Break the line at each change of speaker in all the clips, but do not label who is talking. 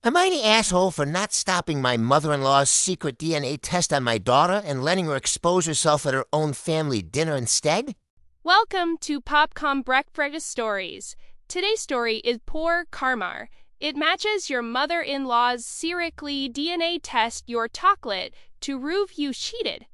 Am I the asshole for not stopping my mother-in-law's secret DNA test on my daughter and letting her expose herself at her own family dinner instead?
Welcome to Popcornrest Stories. Today's story is Poor Karma. It matches your mother-in-law's secretly DNA test your chocolate to prove you cheated,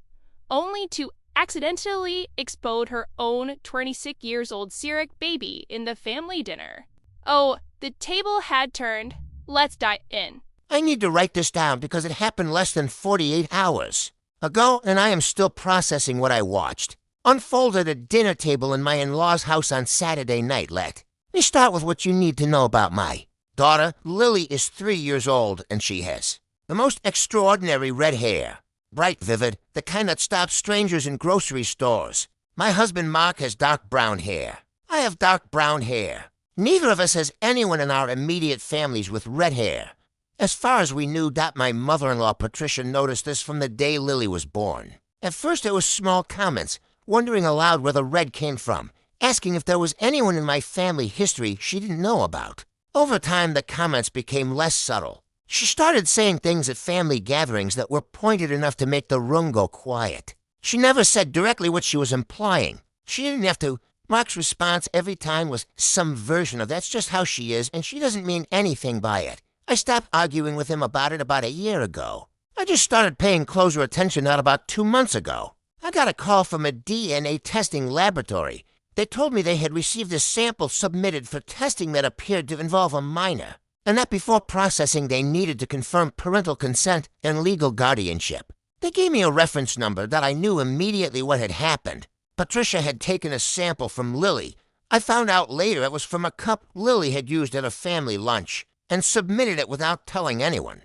only to accidentally expose her own 26 years old Syriac baby in the family dinner. Oh, the table had turned. Let's dive in.
I need to write this down because it happened less than 48 hours ago, and I am still processing what I watched. Unfolded at a dinner table in my in-law's house on Saturday night, Let me start with what you need to know about my daughter. Lily is 3 years old, and she has the most extraordinary red hair. Bright, vivid, the kind that stops strangers in grocery stores. My husband Mark has dark brown hair. I have dark brown hair. Neither of us has anyone in our immediate families with red hair. As far as we knew, my mother-in-law Patricia noticed this from the day Lily was born. At first it was small comments, wondering aloud where the red came from, asking if there was anyone in my family history she didn't know about. Over time, the comments became less subtle. She started saying things at family gatherings that were pointed enough to make the room go quiet. She never said directly what she was implying. She didn't have to. Mark's response every time was some version of "that's just how she is, and she doesn't mean anything by it." I stopped arguing with him about it about a year ago. I just started paying closer attention not about 2 months ago. I got a call from a DNA testing laboratory. They told me they had received a sample submitted for testing that appeared to involve a minor, and that before processing they needed to confirm parental consent and legal guardianship. They gave me a reference number that I knew immediately what had happened. Patricia had taken a sample from Lily. I found out later it was from a cup Lily had used at a family lunch and submitted it without telling anyone.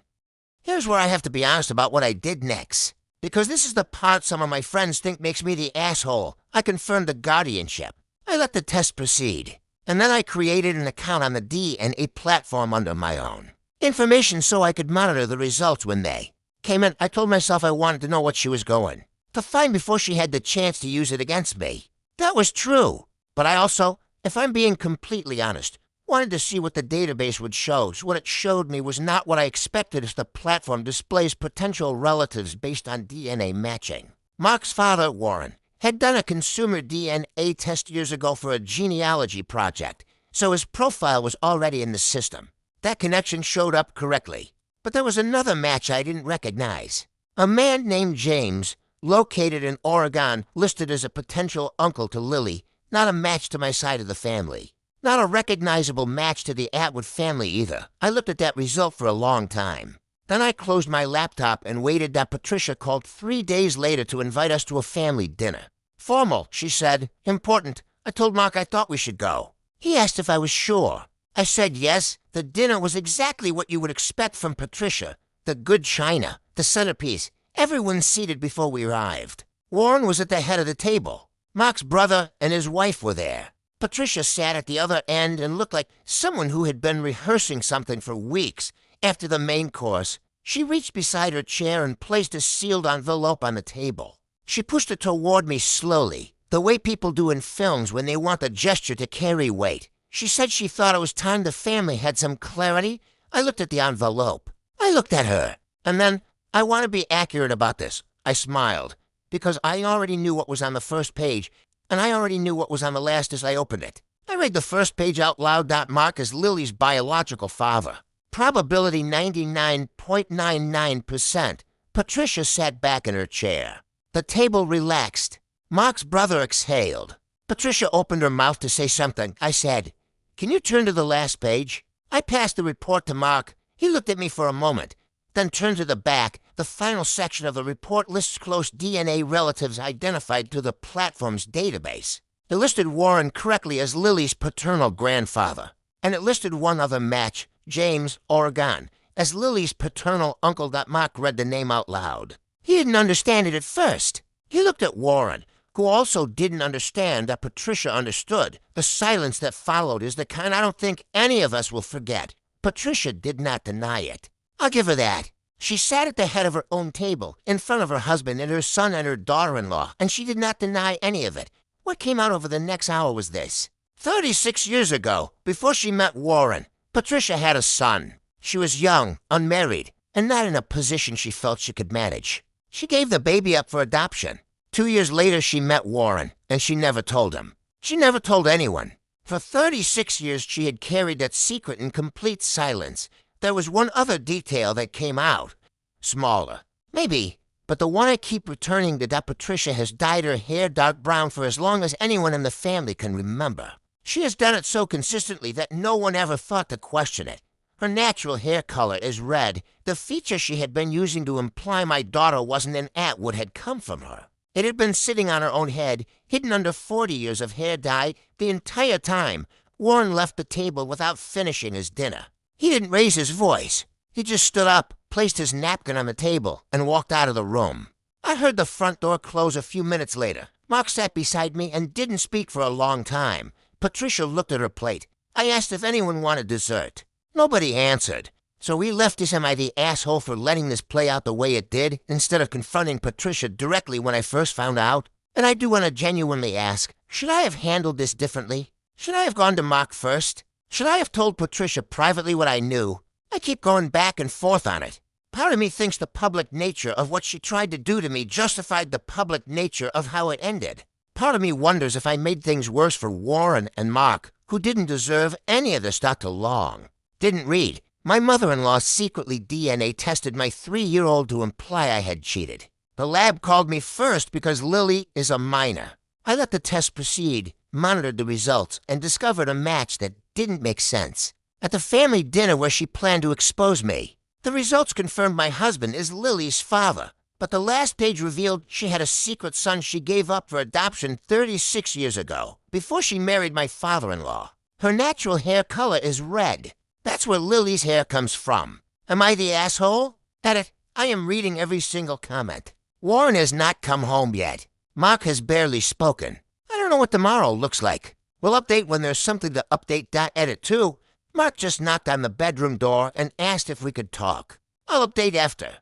Here's where I have to be honest about what I did next, because this is the part some of my friends think makes me the asshole. I confirmed the guardianship. I let the test proceed, and then I created an account on the DNA platform under my own information so I could monitor the results when they came in. I told myself I wanted to know what she was going to find before she had the chance to use it against me. That was true, but I also, if I'm being completely honest, wanted to see what the database would show. So what it showed me was not what I expected as the platform displays potential relatives based on DNA matching. Mark's father, Warren, had done a consumer DNA test years ago for a genealogy project, so his profile was already in the system. That connection showed up correctly. But there was another match I didn't recognize. A man named James, located in Oregon, listed as a potential uncle to Lily, not a match to my side of the family. Not a recognizable match to the Atwood family either. I looked at that result for a long time. Then I closed my laptop and waited that Patricia called 3 days later to invite us to a family dinner. Formal, she said. Important. I told Mark I thought we should go. He asked if I was sure. I said yes. The dinner was exactly what you would expect from Patricia. The good china, the centerpiece. Everyone seated before we arrived. Warren was at the head of the table. Mark's brother and his wife were there. Patricia sat at the other end and looked like someone who had been rehearsing something for weeks. After the main course, she reached beside her chair and placed a sealed envelope on the table. She pushed it toward me slowly, the way people do in films when they want the gesture to carry weight. She said she thought it was time the family had some clarity. I looked at the envelope. I looked at her. And then, I want to be accurate about this. I smiled, because I already knew what was on the first page, and I already knew what was on the last as I opened it. I read the first page out loud. Mark is Lily's biological father. Probability 99.99%. Patricia sat back in her chair. The table relaxed. Mark's brother exhaled. Patricia opened her mouth to say something. I said, "Can you turn to the last page?" I passed the report to Mark. He looked at me for a moment, then turned to the back. The final section of the report lists close DNA relatives identified to the platform's database. It listed Warren correctly as Lily's paternal grandfather, and it listed one other match, James, Oregon, as Lily's paternal uncle. Mark read the name out loud. He didn't understand it at first. He looked at Warren, who also didn't understand that Patricia understood. The silence that followed is the kind I don't think any of us will forget. Patricia did not deny it. I'll give her that. She sat at the head of her own table, in front of her husband and her son and her daughter-in-law, and she did not deny any of it. What came out over the next hour was this. 36 years ago, before she met Warren, Patricia had a son. She was young, unmarried, and not in a position she felt she could manage. She gave the baby up for adoption. 2 years later, she met Warren, and she never told him. She never told anyone. For 36 years, she had carried that secret in complete silence. There was one other detail that came out. Smaller. Maybe. But the one I keep returning to, that Patricia has dyed her hair dark brown for as long as anyone in the family can remember. She has done it so consistently that no one ever thought to question it. Her natural hair color is red. The feature she had been using to imply my daughter wasn't an Atwood had come from her. It had been sitting on her own head, hidden under 40 years of hair dye, the entire time. Warren left the table without finishing his dinner. He didn't raise his voice. He just stood up, placed his napkin on the table, and walked out of the room. I heard the front door close a few minutes later. Mark sat beside me and didn't speak for a long time. Patricia looked at her plate. I asked if anyone wanted dessert. Nobody answered. So we left as am I the asshole for letting this play out the way it did, instead of confronting Patricia directly when I first found out? And I do want to genuinely ask, should I have handled this differently? Should I have gone to Mark first? Should I have told Patricia privately what I knew? I keep going back and forth on it. Part of me thinks the public nature of what she tried to do to me justified the public nature of how it ended. Part of me wonders if I made things worse for Warren and Mark, who didn't deserve any of this Dr. Long. Didn't read. My mother-in-law secretly DNA tested my 3-year-old to imply I had cheated. The lab called me first because Lily is a minor. I let the test proceed, monitored the results, and discovered a match that didn't make sense. At the family dinner where she planned to expose me, the results confirmed my husband is Lily's father, but the last page revealed she had a secret son she gave up for adoption 36 years ago, before she married my father-in-law. Her natural hair color is red. That's where Lily's hair comes from. Am I the asshole? Edit, I am reading every single comment. Warren has not come home yet. Mark has barely spoken. I don't know what tomorrow looks like. We'll update when there's something to update. Edit too. Mark just knocked on the bedroom door and asked if we could talk. I'll update after.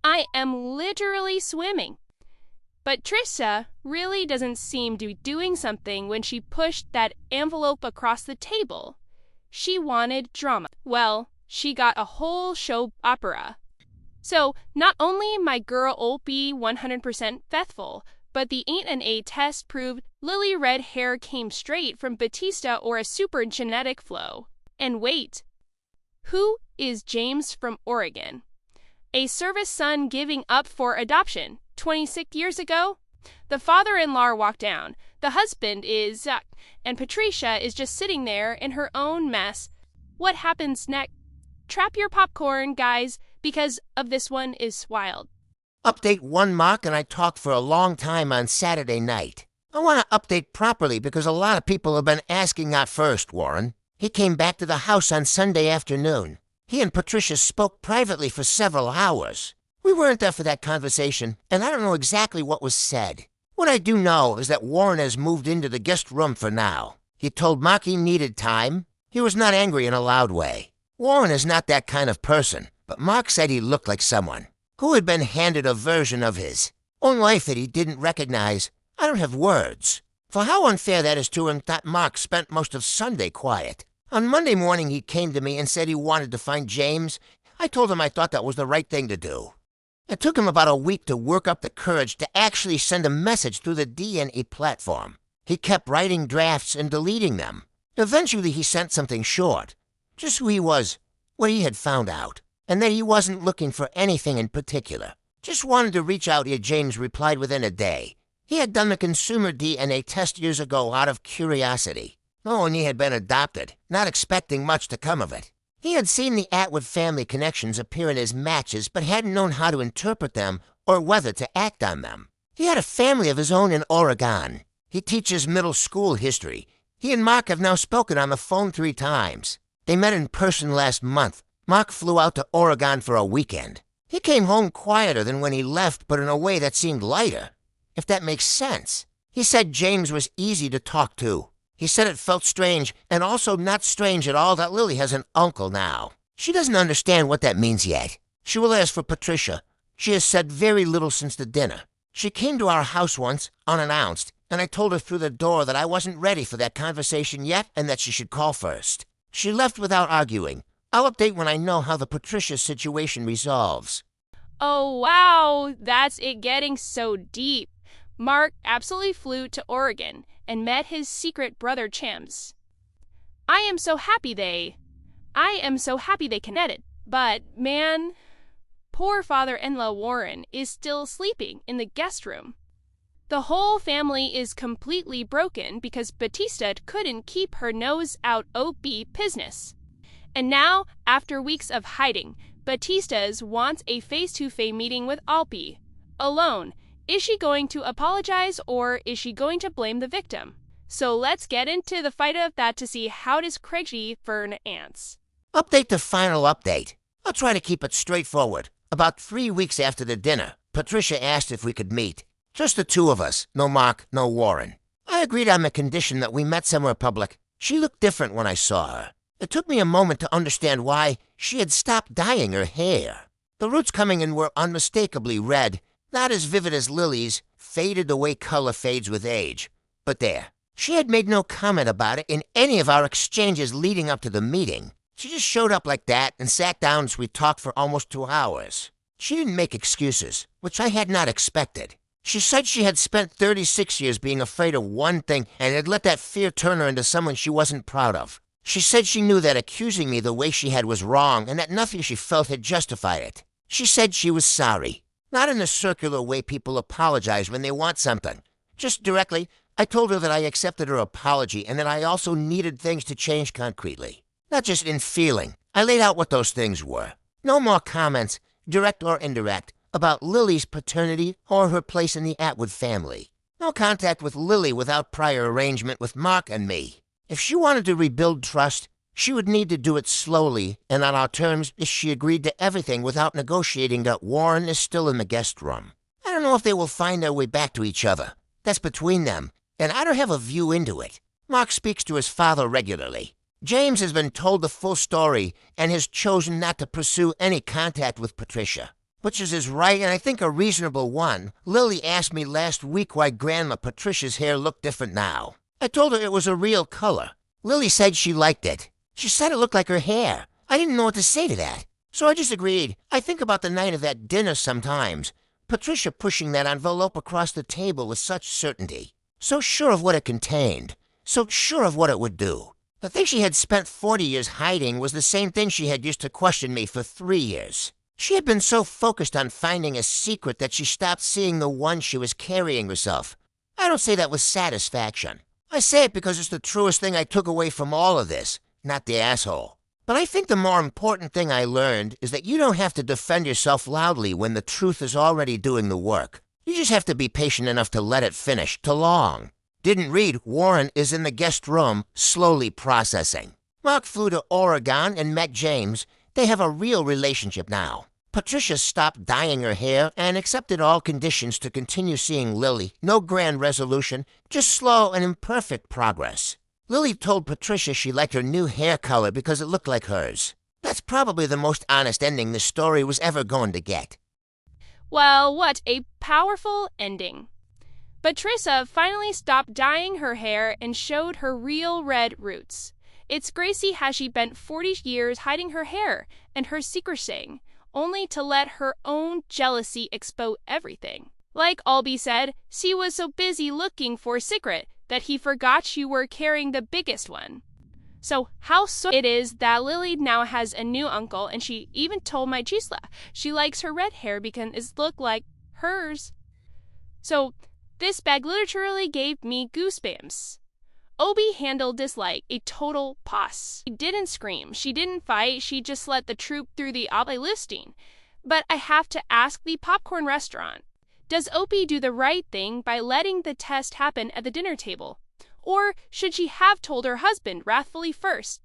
I am literally swimming. But Trisha really doesn't seem to be doing something when she pushed that envelope across the table. She wanted drama. Well, she got a whole show opera. So, not only my girl Opie 100% faithful, but the AITA test proved Lily red hair came straight from Batista or a super genetic flow. And wait, who is James from Oregon? A service son giving up for adoption 26 years ago? The father-in-law walked down. The husband is, and Patricia is just sitting there in her own mess. What happens next? Trap your popcorn, guys, because of this one is wild.
Update 1, Mark, and I talked for a long time on Saturday night. I want to update properly because a lot of people have been asking that first, Warren. He came back to the house on Sunday afternoon. He and Patricia spoke privately for several hours. We weren't there for that conversation, and I don't know exactly what was said. What I do know is that Warren has moved into the guest room for now. He told Mark he needed time. He was not angry in a loud way. Warren is not that kind of person, but Mark said he looked like someone who had been handed a version of his own life that he didn't recognize. I don't have words for how unfair that is to him that Mark spent most of Sunday quiet. On Monday morning, he came to me and said he wanted to find James. I told him I thought that was the right thing to do. It took him about a week to work up the courage to actually send a message through the DNA platform. He kept writing drafts and deleting them. Eventually, he sent something short. Just who he was, what he had found out, and that he wasn't looking for anything in particular. Just wanted to reach out. James replied within a day. He had done the consumer DNA test years ago out of curiosity. Knowing he had been adopted, not expecting much to come of it. He had seen the Atwood family connections appear in his matches, but hadn't known how to interpret them or whether to act on them. He had a family of his own in Oregon. He teaches middle school history. He and Mark have now spoken on the phone 3 times. They met in person last month. Mark flew out to Oregon for a weekend. He came home quieter than when he left, but in a way that seemed lighter, if that makes sense. He said James was easy to talk to. He said it felt strange, and also not strange at all that Lily has an uncle now. She doesn't understand what that means yet. She will ask for Patricia. She has said very little since the dinner. She came to our house once, unannounced, and I told her through the door that I wasn't ready for that conversation yet and that she should call first. She left without arguing, I'll update when I know how the Patricia situation resolves.
Oh, wow, that's it getting so deep. Mark absolutely flew to Oregon and met his secret brother Chams. I am so happy they connected. But, man, poor father-in-law Warren is still sleeping in the guest room. The whole family is completely broken because Batista couldn't keep her nose out OP business. And now, after weeks of hiding, Batista's wants a face-to-face meeting with Alpi. Alone, is she going to apologize or is she going to blame the victim? So let's get into the fight of that to see how does Craigie Fern ants.
Update the final update. I'll try to keep it straightforward. About 3 weeks after the dinner, Patricia asked if we could meet. Just the two of us, no Mark, no Warren. I agreed on the condition that we met somewhere public. She looked different when I saw her. It took me a moment to understand why she had stopped dyeing her hair. The roots coming in were unmistakably red, not as vivid as Lily's, faded the way color fades with age. But there, she had made no comment about it in any of our exchanges leading up to the meeting. She just showed up like that and sat down as we talked for almost 2 hours. She didn't make excuses, which I had not expected. She said she had spent 36 years being afraid of one thing and had let that fear turn her into someone she wasn't proud of. She said she knew that accusing me the way she had was wrong and that nothing she felt had justified it. She said she was sorry. Not in the circular way people apologize when they want something. Just directly, I told her that I accepted her apology and that I also needed things to change concretely. Not just in feeling. I laid out what those things were. No more comments, direct or indirect, about Lily's paternity or her place in the Atwood family. No contact with Lily without prior arrangement with Mark and me. If she wanted to rebuild trust, she would need to do it slowly and on our terms if she agreed to everything without negotiating that Warren is still in the guest room. I don't know if they will find their way back to each other. That's between them, and I don't have a view into it. Mark speaks to his father regularly. James has been told the full story and has chosen not to pursue any contact with Patricia, which is his right and I think a reasonable one. Lily asked me last week why Grandma Patricia's hair looked different now. I told her it was a real color. Lily said she liked it. She said it looked like her hair. I didn't know what to say to that. So I just agreed. I think about the night of that dinner sometimes. Patricia pushing that envelope across the table with such certainty. So sure of what it contained. So sure of what it would do. The thing she had spent 40 years hiding was the same thing she had used to question me for 3 years. She had been so focused on finding a secret that she stopped seeing the one she was carrying herself. I don't say that with satisfaction. I say it because it's the truest thing I took away from all of this, not the asshole. But I think the more important thing I learned is that you don't have to defend yourself loudly when the truth is already doing the work. You just have to be patient enough to let it finish, to long. Didn't read Warren is in the guest room, slowly processing. Mark flew to Oregon and met James. They have a real relationship now. Patricia stopped dyeing her hair and accepted all conditions to continue seeing Lily. No grand resolution, just slow and imperfect progress. Lily told Patricia she liked her new hair color because it looked like hers. That's probably the most honest ending this story was ever going to get.
Well, what a powerful ending. Patricia finally stopped dyeing her hair and showed her real red roots. It's Gracie how she spent 40 years hiding her hair and her secrecy, only to let her own jealousy expose everything. Like Albie said, she was so busy looking for a secret that he forgot you were carrying the biggest one. So how so it is that Lily now has a new uncle, and she even told my Gisela she likes her red hair because it looked like hers. So this bag literally gave me goosebumps. Obi handled this like a total boss. She didn't scream, she didn't fight, she just let the troop through the Obi listing. But I have to ask the Popcorn Restaurant, does Opie do the right thing by letting the test happen at the dinner table? Or should she have told her husband wrathfully first?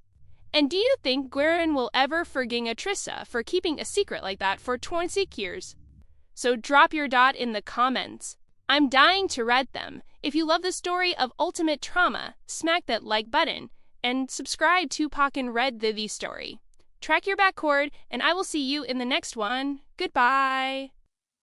And do you think Guerin will ever forgive Atrissa for keeping a secret like that for 26 years? So drop your dot in the comments. I'm dying to read them. If you love the story of ultimate trauma, smack that like button and subscribe to Popcornrest the story. Track your backcord, and I will see you in the next one. Goodbye.